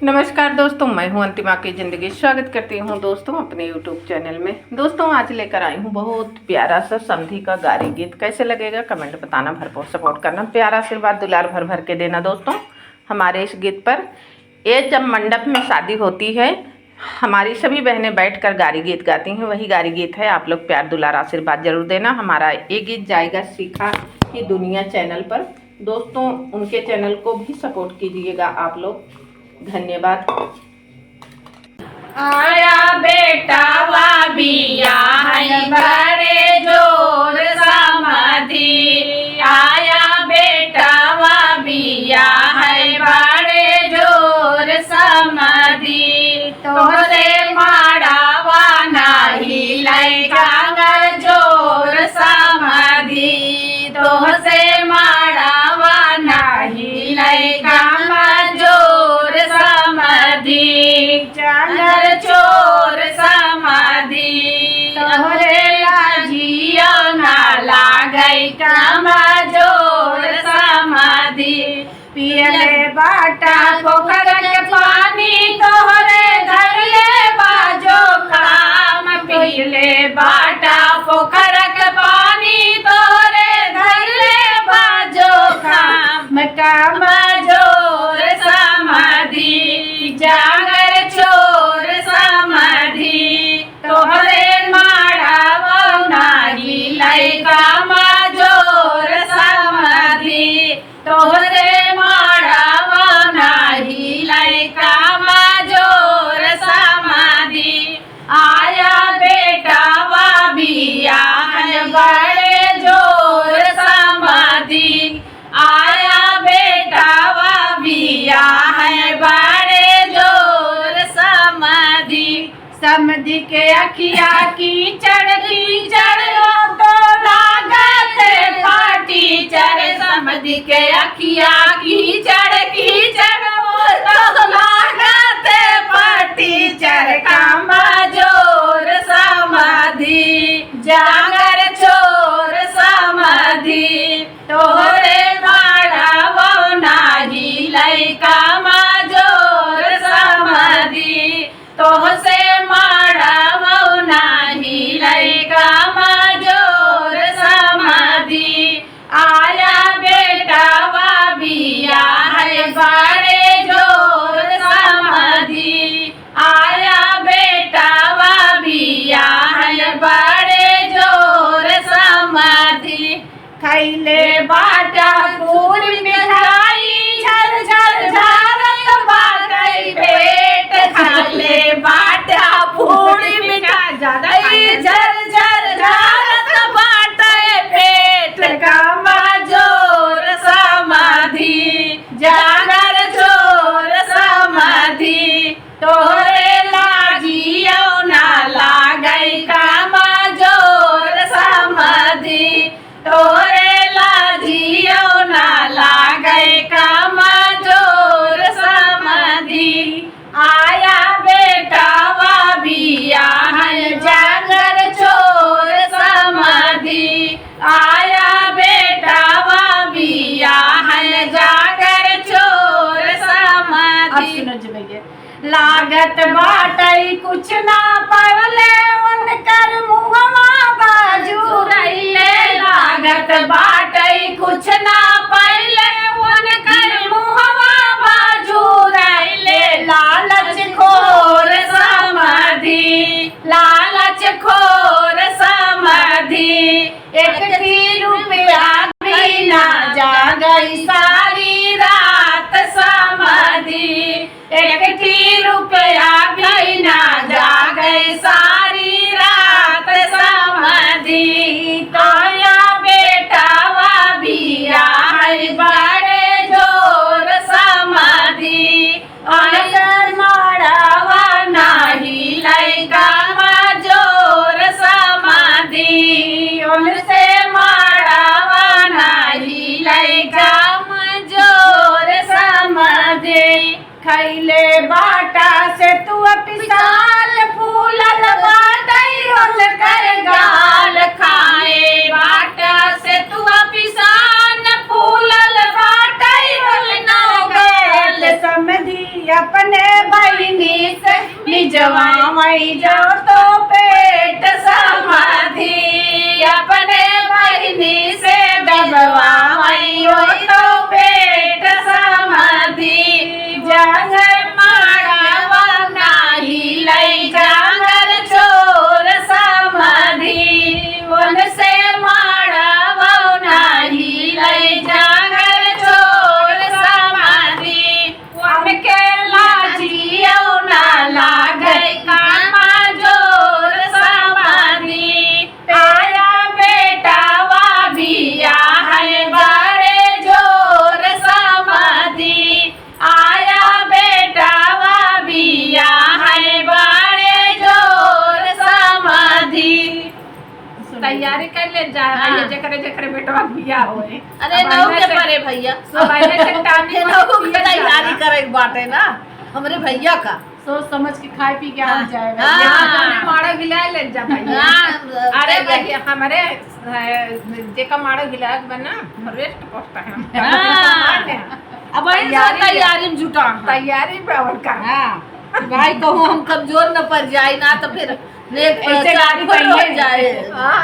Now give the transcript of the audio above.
नमस्कार दोस्तों, मैं हूं अंतिमा की ज़िंदगी। स्वागत करती हूं दोस्तों अपने YouTube चैनल में। दोस्तों आज लेकर आई हूं बहुत प्यारा सा समधी का गारी गीत। कैसे लगेगा कमेंट बताना, भरपूर सपोर्ट करना, प्यारा आशीर्वाद दुलार भर भर के देना दोस्तों हमारे इस गीत पर। ये जब मंडप में शादी होती है, हमारी सभी बहनें बैठकर गारी गीत गाती हैं, वही गारी गीत है। आप लोग प्यार दुलार आशीर्वाद जरूर देना। हमारा ये गीत जाएगा सीखा की दुनिया चैनल पर। दोस्तों उनके चैनल को भी सपोर्ट कीजिएगा आप लोग। धन्यवाद। आया बेटा वा बिया है बड़े जोर समाधि। आया बेटा वा बिया है बड़े जोर समाधि। तोहरे माड़ावा नाही लैगा जोर समाधि। तोहसे माड़ावा नाही लैगा जोर समाधि। चादर चोर समाधि। तोहरे लाजिया ना लागई कामा जोर समाधि। पियले बाटा पोखर के पानी तोहरे धरले बाजो काम। पियले बाटा पोखर के पानी तोहरे धरले बाजो काम। कामा जोर समाधि। जागर चोर समाधि। तोहरे माड़ावा नाही लैगा जोर समाधि। तोहरे माड़ावा नाही लैगा जोर समाधि। आया बेटा वा बिया है बड़े जोर समाधि। आया बेटा वा बिया है बड़े जोर समाधि। समधि के अखिया की चढ़ तो लागत पाटी चढ़। समधि के अखिया की चढ़ तो लागत पाटी चढ़। कामा जोर समाधि। जागर चोर समाधि। तोहरे माड़ावा नाही लैगा जोर समाधि। तोहसे माड़ावा नाही लैगा जोर समाधि। आया बेटा वा बिया है बड़े जोर समाधि। आया बेटा वा बिया है बड़े जोर समाधि। खैले बाटा पूरी मिठाई झर झर झारत बाटई पेट। खैले बाटा पूरी मिठाई झर झर झारत बाटई पेट। कामा जोर समाधि। जागर चोर समाधि। तोहरे लाजियो ना लागई कामा जोर समाधि। तोहरे लाजियो ना लागई कामा जोर समाधि। आया बेटा वा बिया है जागर चोर समाधि। आया बेटा वा बिया है जागर चोर समाधि। लागत बाटई कुछ ना पड़ले उनकर मुहवा बाजू रहिले। लागत बाटई कुछ ना पड़ले उनकर मुहवा बाजू रहिले। लालच खोर समाधि। लालच खोर समाधि। एक रुपया भी ना जागई सारी रात समाधि। एक रुपया भी ना जागई सारी रात समाधि। तोया बेटा वा बिया है बड़े जोर समाधि। अनकर माड़ावा नाही लैगा जोर समाधि। उनसे माड़ावा नाही लैगा जोर समाधि। खैले बाटा से तू पिसाल फूलल बाटई होल कर गाल। खाए बाटा से तू पिसान फूलल बाटई होल ना गल। समय समधी अपने बहिनी से निजवा मई जो तो पेट समाधि अपने बहिनी से दबवा मई तो पेट समाधि जागर माड़वा नाही लई जागर चोर समाधि वन से माड़वा नाही लई जागर चोर समाधि वन के लाजियो ना लागे कामा जोर समाधि आया बेटा वा बिया है बड़े जोर समाधि आया बेटा वा बिया है बड़े जोर समाधि तैयारी कर ले जा रही जकरे जकरे बेटवा बिया होए। अरे नौ के परे भैया पहले से टाइम नौ के तैयारी करे बाटे ना हमरे भैया का सोच समझ के खाए पी के आ जाएगा। हाँ। यहाँ माड़ा गिला ले जा भैया। हाँ, अरे भैया। भैया हमारे जेका माड़ा गिला बना रेस्ट पहुंचता है। हाँ। अब तैयारी में जुटा तैयारी पे और का हाँ भाई कहूँ हम कमजोर न पड़ जाए ना तो फिर ऐसे गाड़ी जाए हाँ।